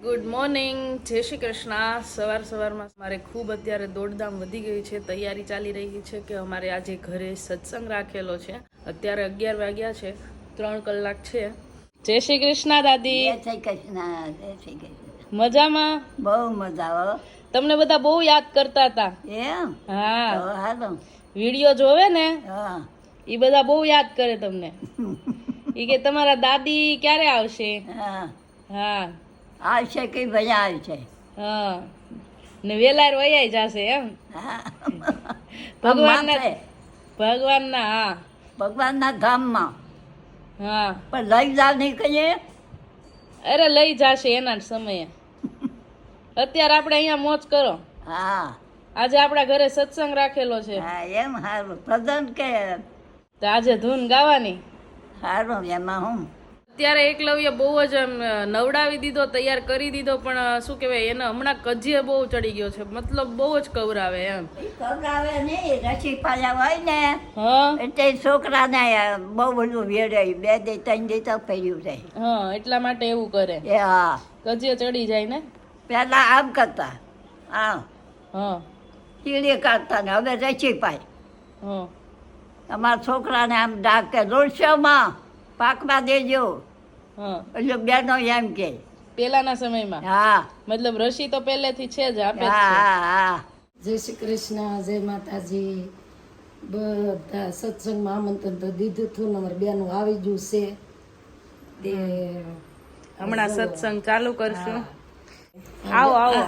Good morning, જય શ્રી કૃષ્ણ। સવારમાં મારે ખૂબ અત્યારે દોડધામ વધી ગઈ છે। તૈયારી ચાલી રહી છે કે અમારે આજે ઘરે સત્સંગ રાખેલો છે। અત્યારે 11 વાગ્યા છે, 3 કલાક છે। જય શ્રી કૃષ્ણ દાદી। જય શ્રી કૃષ્ણ, જય શ્રી કૃષ્ણ। મજામાં? બહુ મજા આવે। તમને બધા બહુ યાદ કરતા હતા। એમ? હા, તો હાલો। વિડીયો જોવે ને હા એ બધા બહુ યાદ કરે તમને। એ કે તમારા દાદી ક્યારે આવશે? હા હા આવશે કે ભયા આવશે। હા, ને વેલાર વૈયા જશે એમ? હા ભગવાનના માથે ભગવાનના હા ભગવાનના ધામમાં હા। પણ લઈ જાવ નહીં કહીએ। અરે લઈ જાશે એના જ સમયે। અત્યારે આપણે અહીંયા મોજ કરો। હા આજે આપણા ઘરે સત્સંગ રાખેલો છે, હા એમ સારું પ્રધાન કે તો આજે ધૂન ગાવાની। સારું એમાં હું અત્યારે એકલવ્ય બહુ જ આમ નવડાવી દીધો, તૈયાર કરી દીધો, પણ શું કહેવાય એને હમણાં કજીએ બહુ ચડી ગયો છે, મતલબ બહુ જ કવરાવે એમ। ખવડાવે નહીં, રસી પાયા હોય ને હા એટલે છોકરાને બહુ બધું વેડે, 2 દી 3 દી તો પડ્યું છે। હા, એટલા માટે એવું કરે, એ હા કજીએ ચડી જાય ને। પહેલાં આમ કરતા, આમ હા ચીડી કાઢતા ને હવે રસી પાય। હા અમારા છોકરાને આમ ડાકે રોડશોમાં પાકમાં દેજો, હા। એટલે બેનો એમ કે પેલાના સમયમાં હા મતલબ રસી તો પહેલેથી છે જ, આપે જ હા છે। હા હા જય શ્રી કૃષ્ણ, જય માતાજી। બધા સત્સંગમાં આમંત્રણ તો દીધું હતું ને અમારે બેનું આવી ગયું છે તે હમણાં સત્સંગ ચાલુ કરશું। આવો આવો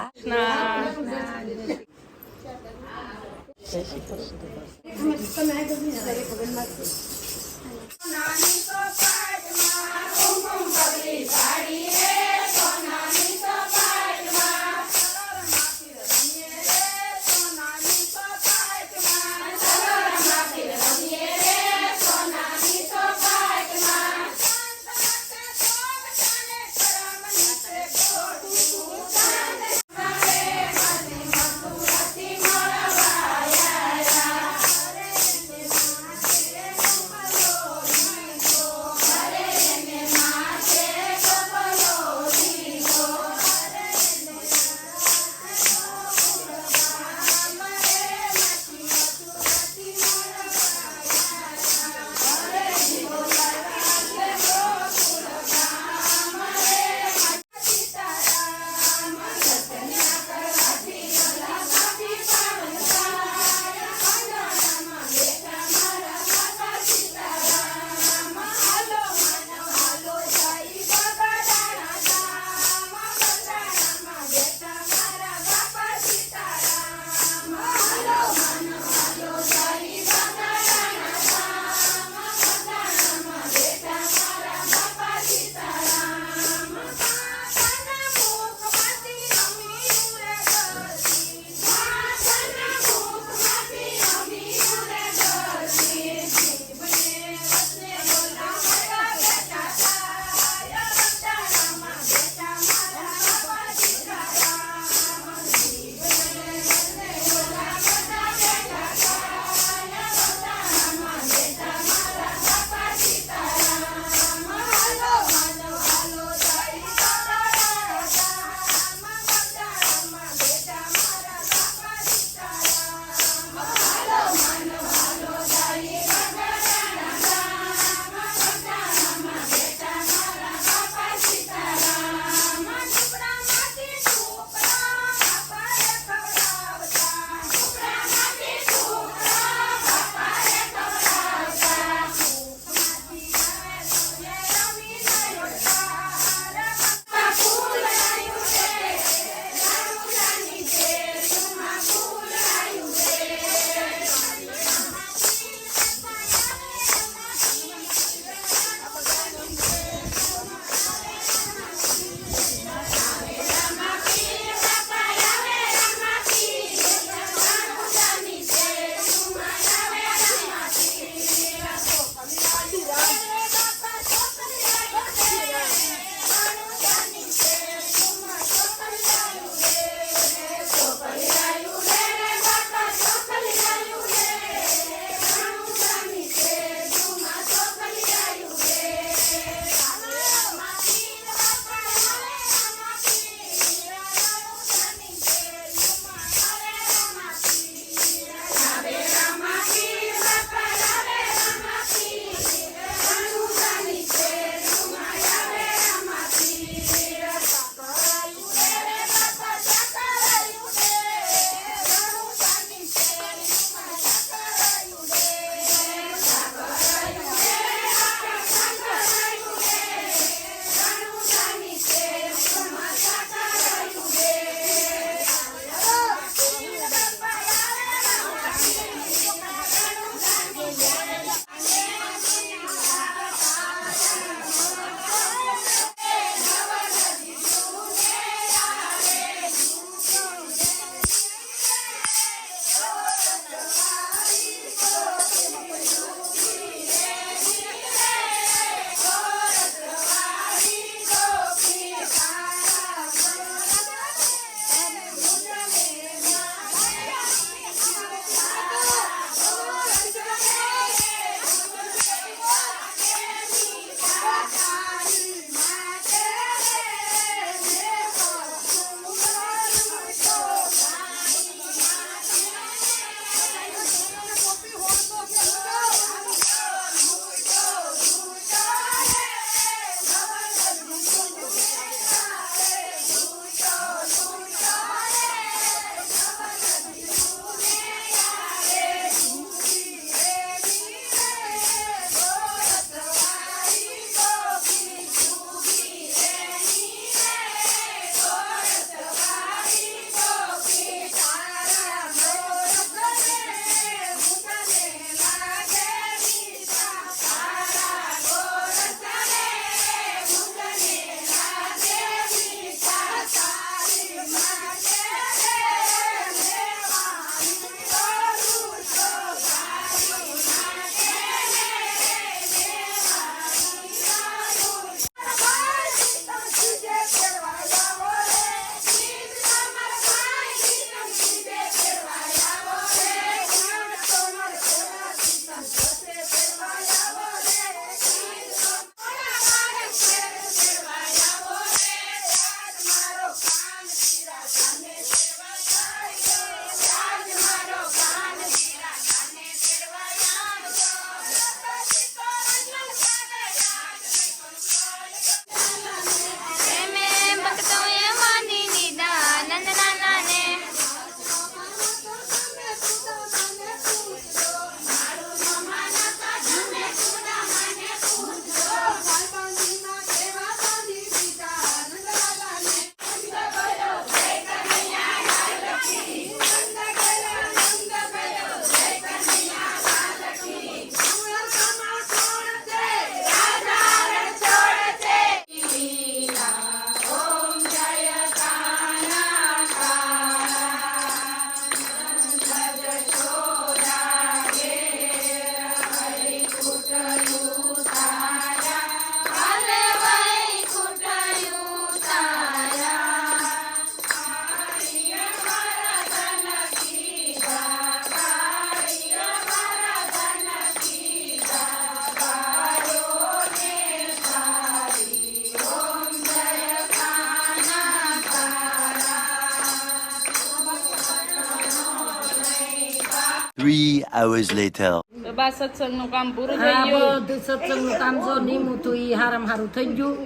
3 hours later. તો બા સત્સંગનું કામ પૂરું હા થઈ ગયું. બધું સત્સંગનું કામ જો નીમું હતું એ હારામાં હારું થઈ ગયું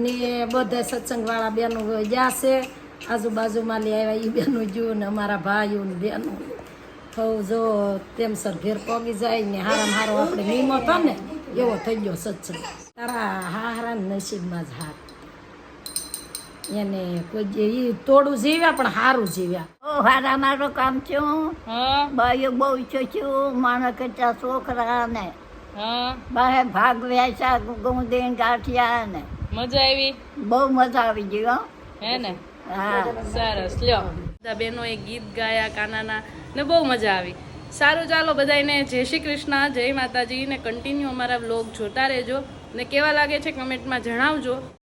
ને બધા સત્સંગ વાળા બેનો ગયા છે આજુબાજુમાં લઈ આવ્યા એ બેનો જોયું ને અમારા ભાઈઓ ને બેનો થવું જો તેમસર ઘેર પગી જાય ને હારામાં હારો આપણે નીમો હતો ને એવો થઈ ગયો સત્સંગ તારા હારા નસીબમાં જ હાર એને કોઈ એ તોડું જીવ્યા પણ સારું જીવ્યા ઓ હારા મારું કામ છું હા બાયો બહુ છું માણસ કેટલા છોકરા ને હા બાહે ભાગ વેચા ગુંદીન ગાંઠિયા ને મજા આવી બહુ મજા આવી ગઈ હો હે ને હા સરસ લ્યો બધા બહેનોએ ગીત ગાયા કાનાના ને બહુ મજા આવી. સારું ચાલો બધાને જય શ્રી કૃષ્ણ, જય માતાજી ને કન્ટિન્યુ અમારા વ્લોગ જોતા રહેજો ને કેવા લાગે છે કમેન્ટમાં જણાવજો.